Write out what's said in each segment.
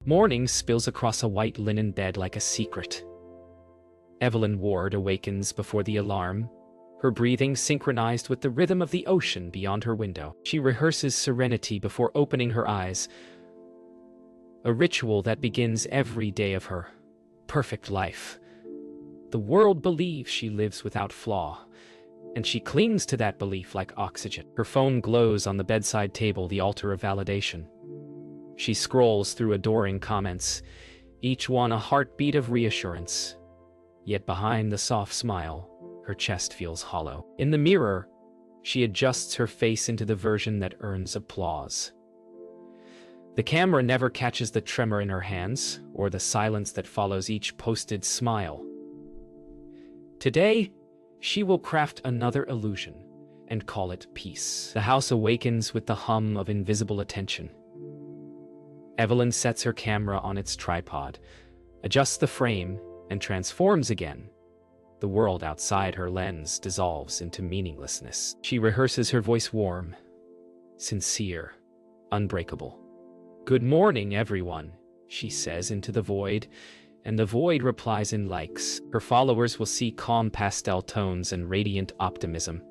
Morning spills across a white linen bed like a secret. Evelyn Ward awakens before the alarm, her breathing synchronized with the rhythm of the ocean beyond her window. She rehearses serenity before opening her eyes, a ritual that begins every day of her perfect life. The world believes she lives without flaw, and she clings to that belief like oxygen. Her phone glows on the bedside table, the altar of validation. She scrolls through adoring comments, each one a heartbeat of reassurance. Yet behind the soft smile, her chest feels hollow. In the mirror, she adjusts her face into the version that earns applause. The camera never catches the tremor in her hands or the silence that follows each posted smile. Today, she will craft another illusion and call it peace. The house awakens with the hum of invisible attention. Evelyn sets her camera on its tripod, adjusts the frame, and transforms again. The world outside her lens dissolves into meaninglessness. She rehearses her voice warm, sincere, unbreakable. "Good morning, everyone," she says into the void, and the void replies in likes. Her followers will see calm pastel tones and radiant optimism.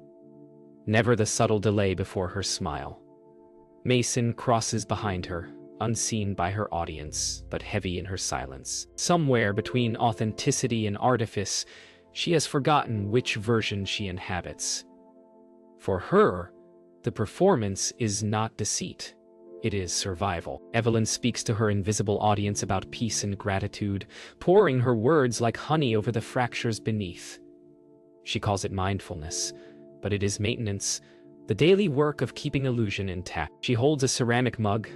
Never the subtle delay before her smile. Mason crosses behind her, unseen by her audience, but heavy in her silence. Somewhere between authenticity and artifice, she has forgotten which version she inhabits. For her, the performance is not deceit. It is survival. Evelyn speaks to her invisible audience about peace and gratitude, pouring her words like honey over the fractures beneath. She calls it mindfulness, but it is maintenance, the daily work of keeping illusion intact. She holds a ceramic mug,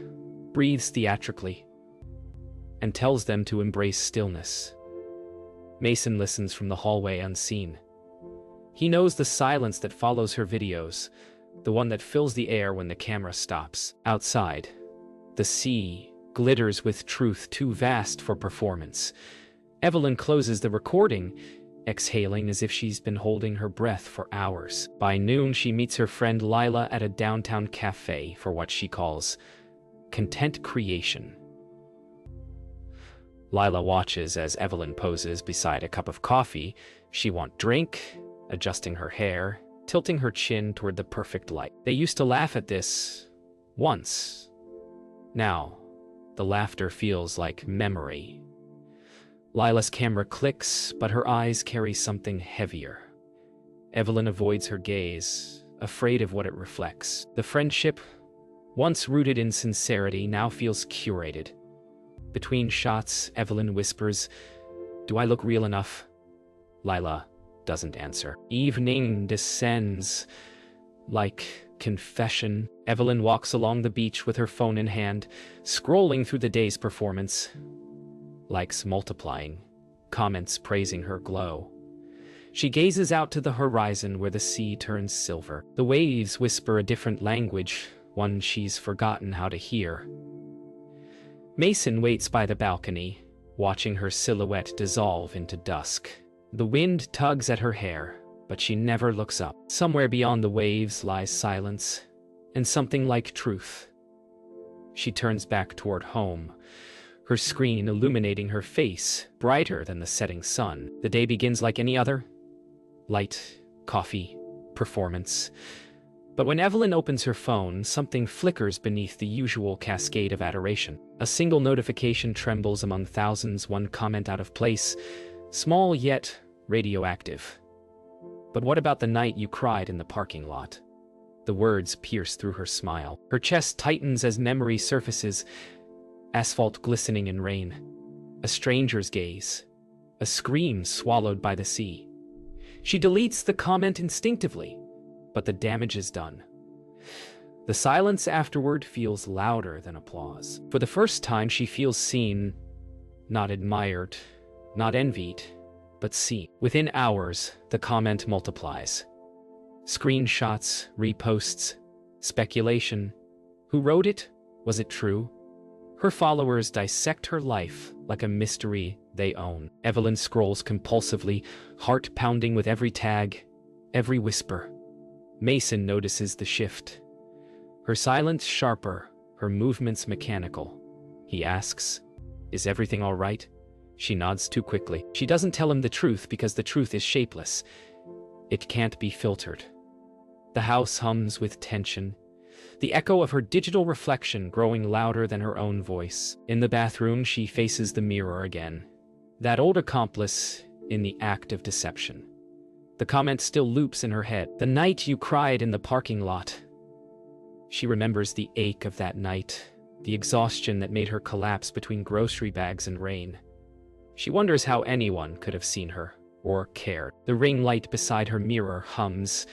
breathes theatrically, and tells them to embrace stillness. Mason listens from the hallway unseen. He knows the silence that follows her videos, the one that fills the air when the camera stops. Outside, the sea glitters with truth too vast for performance. Evelyn closes the recording, exhaling as if she's been holding her breath for hours. By noon, she meets her friend Lila at a downtown cafe for what she calls content creation. Lila watches as Evelyn poses beside a cup of coffee. She wants drink, adjusting her hair, tilting her chin toward the perfect light. They used to laugh at this once. Now, the laughter feels like memory. Lila's camera clicks, but her eyes carry something heavier. Evelyn avoids her gaze, afraid of what it reflects. The friendship, once rooted in sincerity, now feels curated. Between shots, Evelyn whispers, "Do I look real enough?" Lila doesn't answer. Evening descends like confession. Evelyn walks along the beach with her phone in hand, scrolling through the day's performance. Likes multiplying, comments praising her glow. She gazes out to the horizon where the sea turns silver. The waves whisper a different language, one she's forgotten how to hear. Mason waits by the balcony, watching her silhouette dissolve into dusk. The wind tugs at her hair, but she never looks up. Somewhere beyond the waves lies silence, and something like truth. She turns back toward home, her screen illuminating her face, brighter than the setting sun. The day begins like any other. Light, coffee, performance. But when Evelyn opens her phone, something flickers beneath the usual cascade of adoration. A single notification trembles among thousands, one comment out of place, small yet radioactive. "But what about the night you cried in the parking lot?" The words pierce through her smile. Her chest tightens as memory surfaces, asphalt glistening in rain. A stranger's gaze. A scream swallowed by the sea. She deletes the comment instinctively, but the damage is done. The silence afterward feels louder than applause. For the first time, she feels seen, not admired, not envied, but seen. Within hours, the comment multiplies. Screenshots, reposts, speculation. Who wrote it? Was it true? Her followers dissect her life like a mystery they own. Evelyn scrolls compulsively, heart pounding with every tag, every whisper. Mason notices the shift. Her silence sharper, her movements mechanical. He asks, Is everything all right? She nods too quickly. She doesn't tell him the truth because the truth is shapeless. It can't be filtered. The house hums with tension, the echo of her digital reflection growing louder than her own voice. In the bathroom, she faces the mirror again. That old accomplice in the act of deception. The comment still loops in her head. The night you cried in the parking lot. She remembers the ache of that night, the exhaustion that made her collapse between grocery bags and rain. She wonders how anyone could have seen her, or cared. The ring light beside her mirror hums,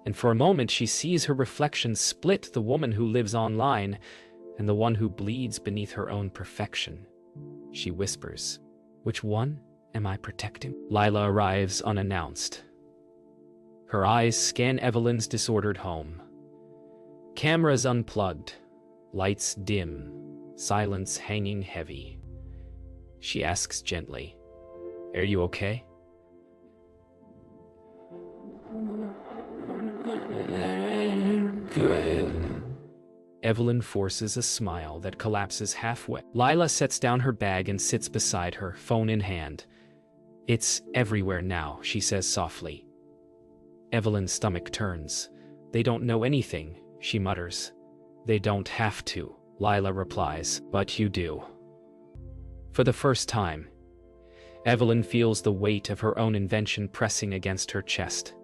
and for a moment she sees her reflection split, the woman who lives online and the one who bleeds beneath her own perfection. She whispers, "Which one am I protecting?" Lila arrives unannounced. Her eyes scan Evelyn's disordered home. Cameras unplugged, lights dim, silence hanging heavy. She asks gently, "Are you okay?" Evelyn forces a smile that collapses halfway. Lila sets down her bag and sits beside her, phone in hand. "It's everywhere now," she says softly. Evelyn's stomach turns. "They don't know anything," she mutters. "They don't have to," Lila replies, "but you do." For the first time, Evelyn feels the weight of her own invention pressing against her chest.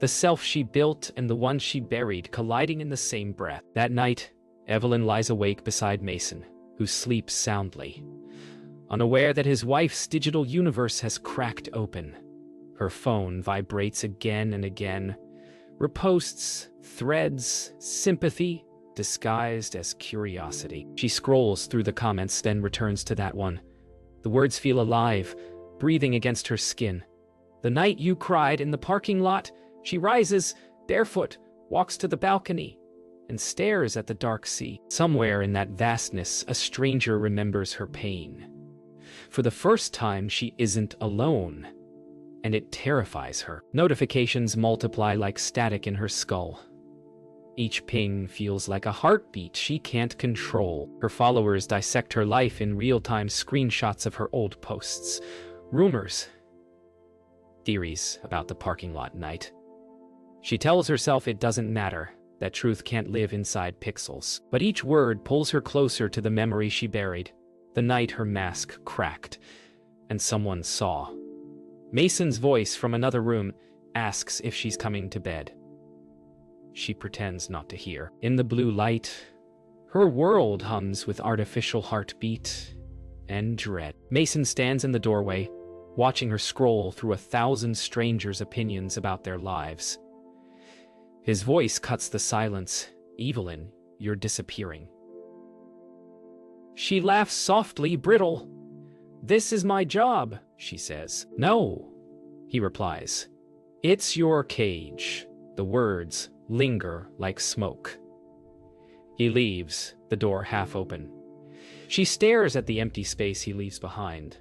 The self she built and the one she buried colliding in the same breath. That night, Evelyn lies awake beside Mason, who sleeps soundly, unaware that his wife's digital universe has cracked open. Her phone vibrates again and again. Reposts, threads, sympathy, disguised as curiosity. She scrolls through the comments, then returns to that one. The words feel alive, breathing against her skin. "The night you cried in the parking lot." She rises, barefoot, walks to the balcony, and stares at the dark sea. Somewhere in that vastness, a stranger remembers her pain. For the first time, she isn't alone, and it terrifies her. Notifications multiply like static in her skull. Each ping feels like a heartbeat she can't control. Her followers dissect her life in real-time, screenshots of her old posts, rumors, theories about the parking lot night. She tells herself it doesn't matter, that truth can't live inside pixels. But each word pulls her closer to the memory she buried, the night her mask cracked, and someone saw. Mason's voice from another room asks if she's coming to bed. She pretends not to hear. In the blue light, her world hums with artificial heartbeat and dread. Mason stands in the doorway, watching her scroll through 1,000 strangers' opinions about their lives. His voice cuts the silence. "Evelyn, you're disappearing." She laughs softly, brittle. "This is my job," she says. "No," he replies. "It's your cage." The words linger like smoke. He leaves, the door half open. She stares at the empty space he leaves behind,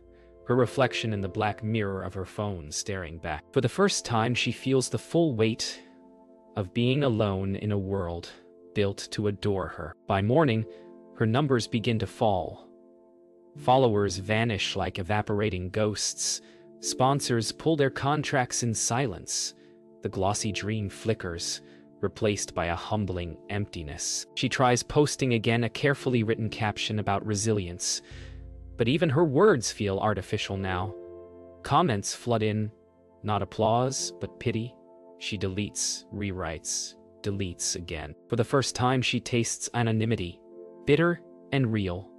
her reflection in the black mirror of her phone staring back. For the first time, she feels the full weight of being alone in a world built to adore her. By morning, her numbers begin to fall. Followers vanish like evaporating ghosts. Sponsors pull their contracts in silence. The glossy dream flickers, replaced by a humbling emptiness. She tries posting again, a carefully written caption about resilience. But even her words feel artificial now. Comments flood in, not applause, but pity. She deletes, rewrites, deletes again. For the first time, she tastes anonymity, bitter and real.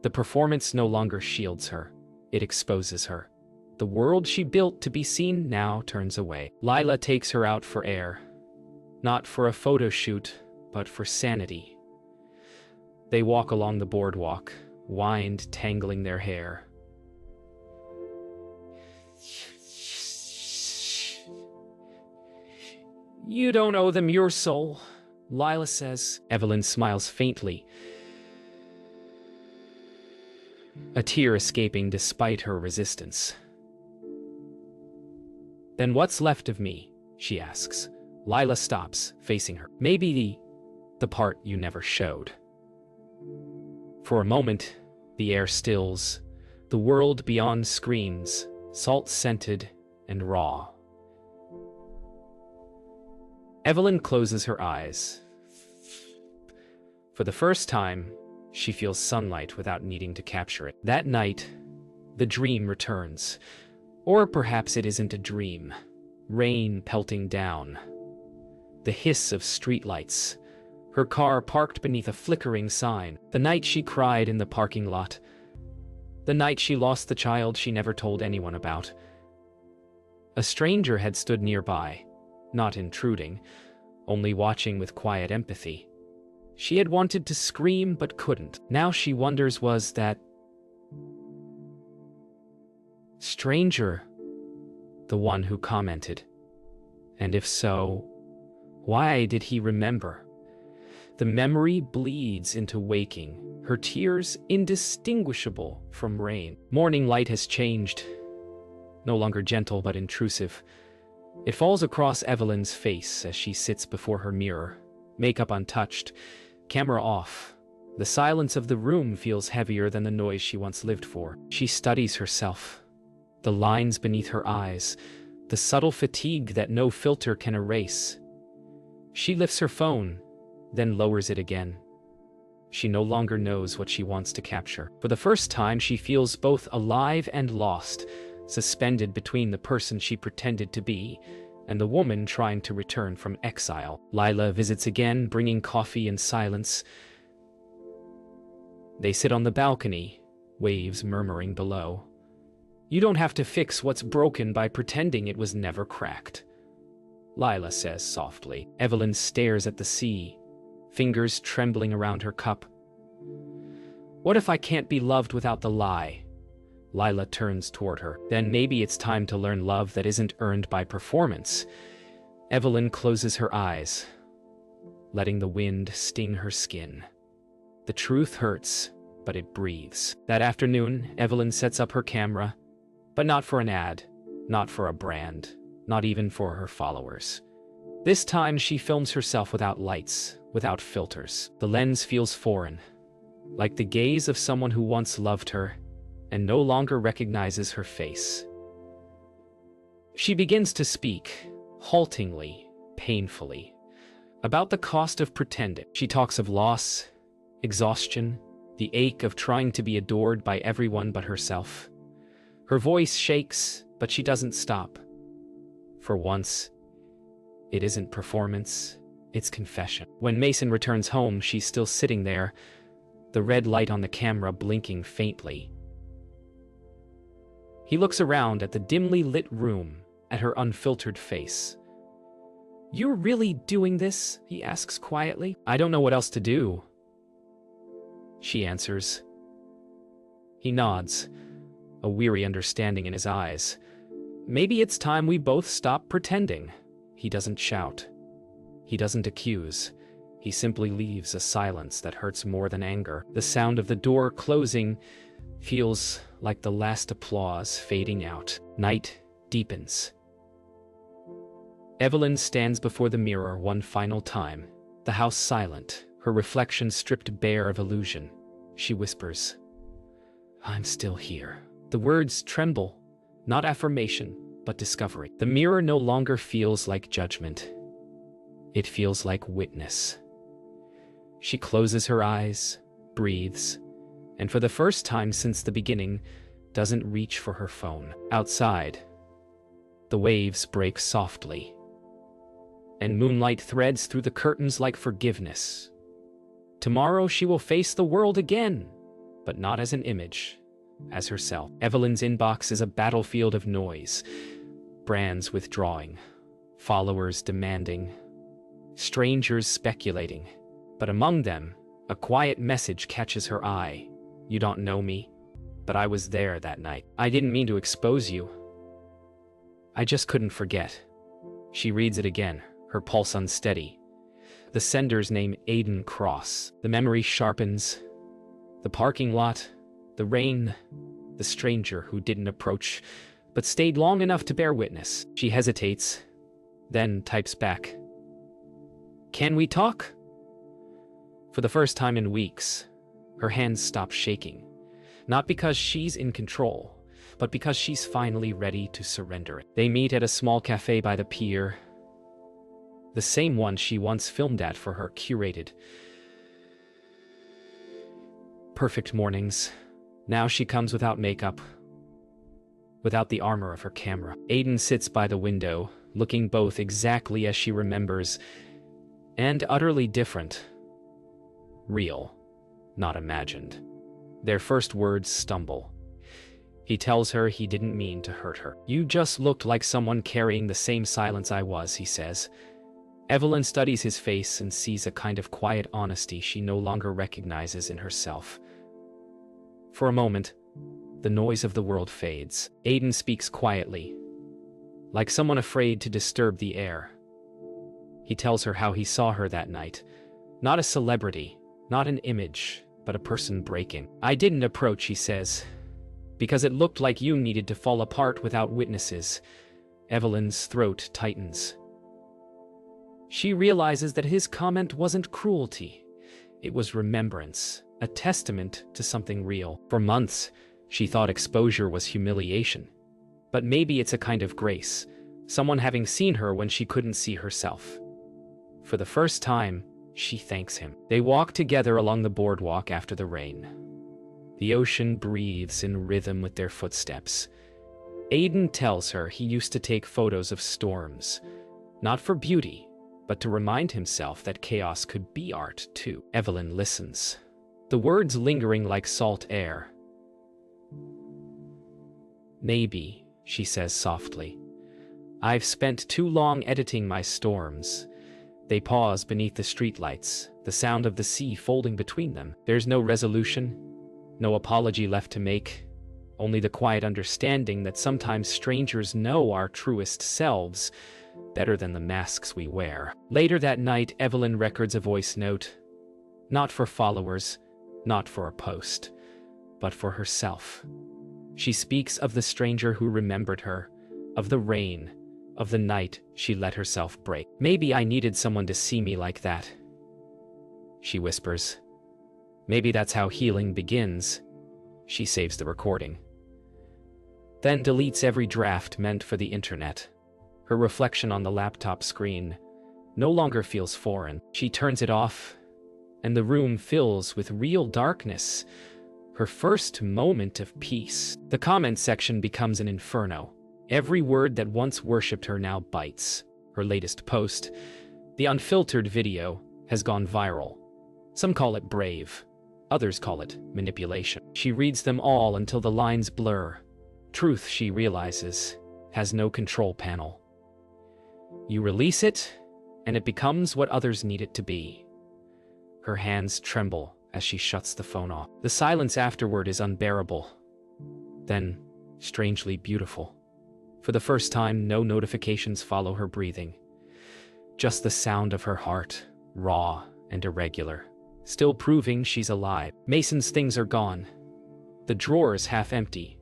The performance no longer shields her. It exposes her. The world she built to be seen now turns away. Lila takes her out for air. Not for a photo shoot, but for sanity. They walk along the boardwalk, wind tangling their hair. "You don't owe them your soul," Lila says. Evelyn smiles faintly, a tear escaping despite her resistance. "Then what's left of me?" she asks. Lila stops, facing her. "Maybe the part you never showed." For a moment, The air stills. The world beyond screams, salt-scented and raw. Evelyn closes her eyes. For the first time, she feels sunlight without needing to capture it. That night, the dream returns. Or perhaps it isn't a dream. Rain pelting down. The hiss of streetlights. Her car parked beneath a flickering sign. The night she cried in the parking lot. The night she lost the child she never told anyone about. A stranger had stood nearby, not intruding, only watching with quiet empathy. She had wanted to scream but couldn't. Now she wonders, was that stranger the one who commented? And if so, why did he remember? The memory bleeds into waking, her tears indistinguishable from rain. Morning light has changed, no longer gentle but intrusive. It falls across Evelyn's face as she sits before her mirror, makeup untouched, camera off. The silence of the room feels heavier than the noise she once lived for. She studies herself, the lines beneath her eyes, the subtle fatigue that no filter can erase. She lifts her phone, then lowers it again. She no longer knows what she wants to capture. For the first time, she feels both alive and lost, suspended between the person she pretended to be and the woman trying to return from exile. Lila visits again, bringing coffee and silence. They sit on the balcony, waves murmuring below. You don't have to fix what's broken by pretending it was never cracked, Lila says softly. Evelyn stares at the sea, fingers trembling around her cup. What if I can't be loved without the lie? Lila turns toward her. Then maybe it's time to learn love that isn't earned by performance. Evelyn closes her eyes, letting the wind sting her skin. The truth hurts, but it breathes. That afternoon, Evelyn sets up her camera, but not for an ad, not for a brand, not even for her followers. This time she films herself without lights, without filters. The lens feels foreign, like the gaze of someone who once loved her and no longer recognizes her face. She begins to speak, haltingly, painfully, about the cost of pretending. She talks of loss, exhaustion, the ache of trying to be adored by everyone but herself. Her voice shakes, but she doesn't stop. For once, it isn't performance, it's confession. When Mason returns home, she's still sitting there, the red light on the camera blinking faintly. He looks around at the dimly lit room, at her unfiltered face. You're really doing this? He asks quietly. I don't know what else to do, she answers. He nods, a weary understanding in his eyes. Maybe it's time we both stop pretending. He doesn't shout. He doesn't accuse. He simply leaves a silence that hurts more than anger. The sound of the door closing feels like the last applause fading out. Night deepens. Evelyn stands before the mirror one final time, the house silent, her reflection stripped bare of illusion. She whispers, I'm still here. The words tremble, not affirmation, but discovery. The mirror no longer feels like judgment. It feels like witness. She closes her eyes, breathes, and for the first time since the beginning, doesn't reach for her phone. Outside, the waves break softly, and moonlight threads through the curtains like forgiveness. Tomorrow she will face the world again, but not as an image, as herself. Evelyn's inbox is a battlefield of noise, brands withdrawing, followers demanding, strangers speculating. But among them, a quiet message catches her eye. You don't know me, but I was there that night. I didn't mean to expose you. I just couldn't forget. She reads it again, her pulse unsteady. The sender's name Aiden Cross. The memory sharpens. The parking lot, the rain, the stranger who didn't approach, but stayed long enough to bear witness. She hesitates, then types back. Can we talk? For the first time in weeks, her hands stop shaking. Not because she's in control, but because she's finally ready to surrender it. They meet at a small cafe by the pier, the same one she once filmed at for her curated perfect mornings. Now she comes without makeup, without the armor of her camera. Aiden sits by the window, looking both exactly as she remembers and utterly different. Real, not imagined. Their first words stumble. He tells her he didn't mean to hurt her. "You just looked like someone carrying the same silence I was," he says. Evelyn studies his face and sees a kind of quiet honesty she no longer recognizes in herself. For a moment, the noise of the world fades. Aiden speaks quietly, like someone afraid to disturb the air. He tells her how he saw her that night. Not a celebrity, not an image, but a person breaking. "I didn't approach," he says, "because it looked like you needed to fall apart without witnesses." Evelyn's throat tightens. She realizes that his comment wasn't cruelty. It was remembrance, a testament to something real. For months, she thought exposure was humiliation. But maybe it's a kind of grace, someone having seen her when she couldn't see herself. For the first time, she thanks him. They walk together along the boardwalk after the rain. The ocean breathes in rhythm with their footsteps. Aiden tells her he used to take photos of storms, not for beauty, but to remind himself that chaos could be art too. Evelyn listens, the words lingering like salt air. "Maybe," she says softly. "I've spent too long editing my storms." They pause beneath the streetlights, the sound of the sea folding between them. There's no resolution, no apology left to make, only the quiet understanding that sometimes strangers know our truest selves better than the masks we wear. Later that night, Evelyn records a voice note, not for followers, not for a post, but for herself. She speaks of the stranger who remembered her, of the rain, of the night she let herself break. "Maybe I needed someone to see me like that," she whispers. "Maybe that's how healing begins." She saves the recording, then deletes every draft meant for the internet. Her reflection on the laptop screen no longer feels foreign. She turns it off, and the room fills with real darkness. Her first moment of peace. The comment section becomes an inferno. Every word that once worshipped her now bites. Her latest post, the unfiltered video, has gone viral. Some call it brave. Others call it manipulation. She reads them all until the lines blur. Truth, she realizes, has no control panel. You release it, and it becomes what others need it to be. Her hands tremble as she shuts the phone off. The silence afterward is unbearable, then strangely beautiful. For the first time, no notifications follow her breathing. Just the sound of her heart, raw and irregular, still proving she's alive. Mason's things are gone. The drawers half empty.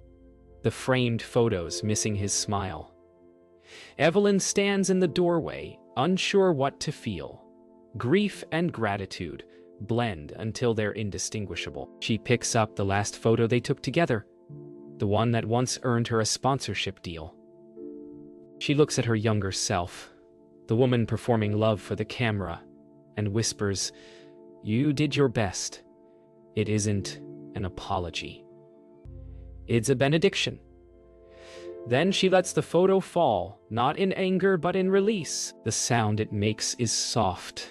The framed photos missing his smile. Evelyn stands in the doorway, unsure what to feel. Grief and gratitude blend until they're indistinguishable. She picks up the last photo they took together, the one that once earned her a sponsorship deal. She looks at her younger self, the woman performing love for the camera, and whispers, "You did your best. It isn't an apology. It's a benediction." Then she lets the photo fall, not in anger but in release. The sound it makes is soft,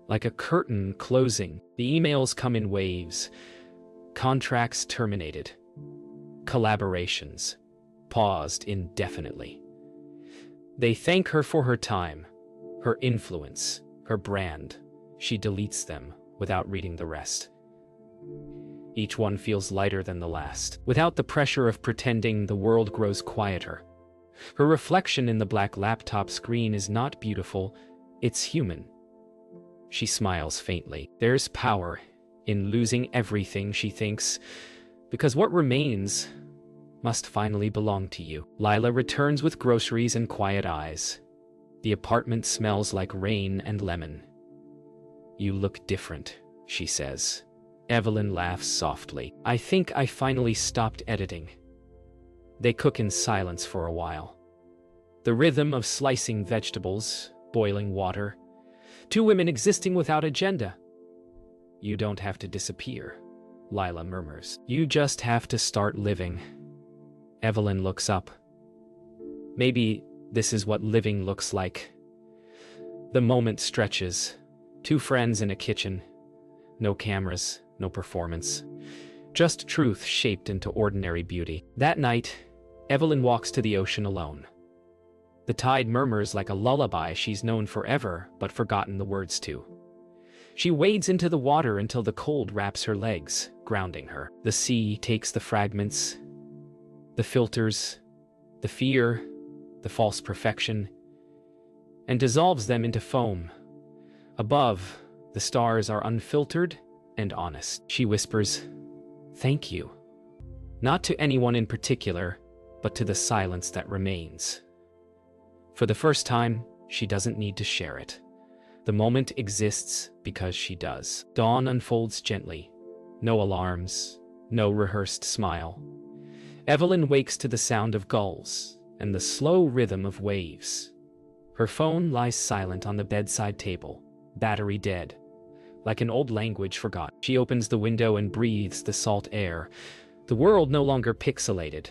like a curtain closing. The emails come in waves. Contracts terminated. Collaborations paused indefinitely. They thank her for her time, her influence, her brand. She deletes them without reading the rest. Each one feels lighter than the last. Without the pressure of pretending, the world grows quieter. Her reflection in the black laptop screen is not beautiful, it's human. She smiles faintly. There's power in losing everything, she thinks, because what remains must finally belong to you. Lila returns with groceries and quiet eyes. The apartment smells like rain and lemon. "You look different," she says. Evelyn laughs softly. I think I finally stopped editing. They cook in silence for a while. The rhythm of slicing vegetables, boiling water. Two women existing without agenda. You don't have to disappear, Lila murmurs. You just have to start living. Evelyn looks up. Maybe this is what living looks like. The moment stretches. Two friends in a kitchen. No cameras, no performance. Just truth shaped into ordinary beauty. That night, Evelyn walks to the ocean alone. The tide murmurs like a lullaby she's known forever but forgotten the words to. She wades into the water until the cold wraps her legs, grounding her. The sea takes the fragments, the filters, the fear, the false perfection, and dissolves them into foam. Above, the stars are unfiltered and honest. She whispers, "Thank you." Not to anyone in particular, but to the silence that remains. For the first time, she doesn't need to share it. The moment exists because she does. Dawn unfolds gently. No alarms, no rehearsed smile. Evelyn wakes to the sound of gulls and the slow rhythm of waves. Her phone lies silent on the bedside table, battery dead, like an old language forgotten. She opens the window and breathes the salt air. The world no longer pixelated.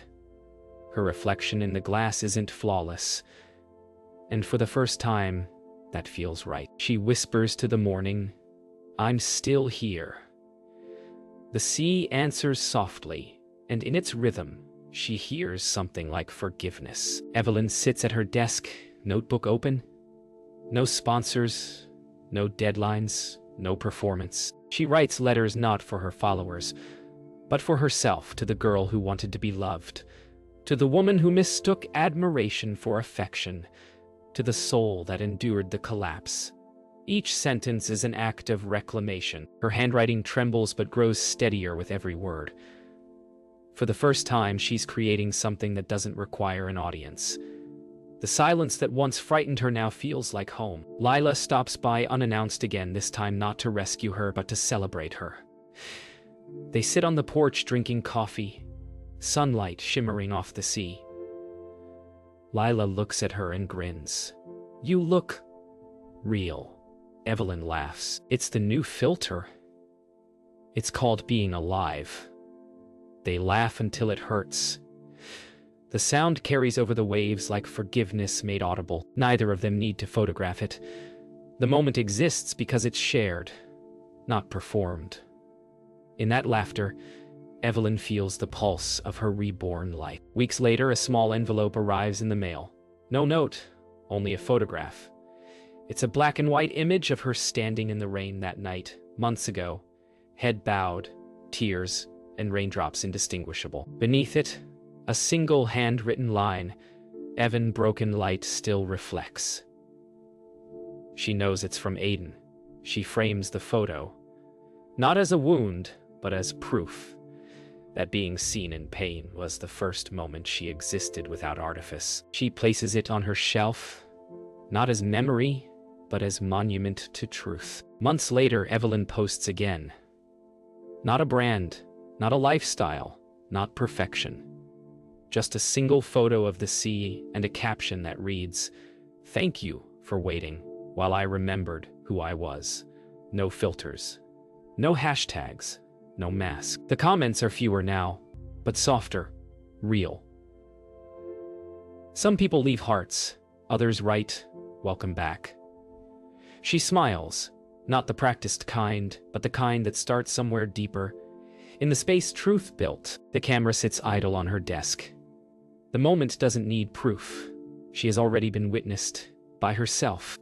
Her reflection in the glass isn't flawless. And for the first time, that feels right. She whispers to the morning, "I'm still here." The sea answers softly, and in its rhythm, she hears something like forgiveness. Evelyn sits at her desk, notebook open. No sponsors, no deadlines, no performance. She writes letters not for her followers, but for herself, to the girl who wanted to be loved, to the woman who mistook admiration for affection, to the soul that endured the collapse. Each sentence is an act of reclamation. Her handwriting trembles but grows steadier with every word. For the first time, she's creating something that doesn't require an audience. The silence that once frightened her now feels like home. Lila stops by unannounced again, this time not to rescue her but to celebrate her. They sit on the porch drinking coffee, sunlight shimmering off the sea. Lila looks at her and grins. "You look real." Evelyn laughs. "It's the new filter. It's called being alive." They laugh until it hurts. The sound carries over the waves like forgiveness made audible. Neither of them need to photograph it. The moment exists because it's shared, not performed. In that laughter, Evelyn feels the pulse of her reborn life. Weeks later, a small envelope arrives in the mail. No note, only a photograph. It's a black and white image of her standing in the rain that night, months ago. Head bowed, tears, and raindrops indistinguishable. Beneath it, a single handwritten line, "Evan, broken light still reflects." She knows it's from Aiden. She frames the photo, not as a wound, but as proof that being seen in pain was the first moment she existed without artifice. She places it on her shelf, not as memory, but as monument to truth. Months later, Evelyn posts again. Not a brand, not a lifestyle, not perfection. Just a single photo of the sea and a caption that reads, "Thank you for waiting while I remembered who I was." No filters, no hashtags, no mask. The comments are fewer now, but softer, real. Some people leave hearts, others write, "Welcome back." She smiles, not the practiced kind, but the kind that starts somewhere deeper. In the space truth built, the camera sits idle on her desk. The moment doesn't need proof. She has already been witnessed by herself.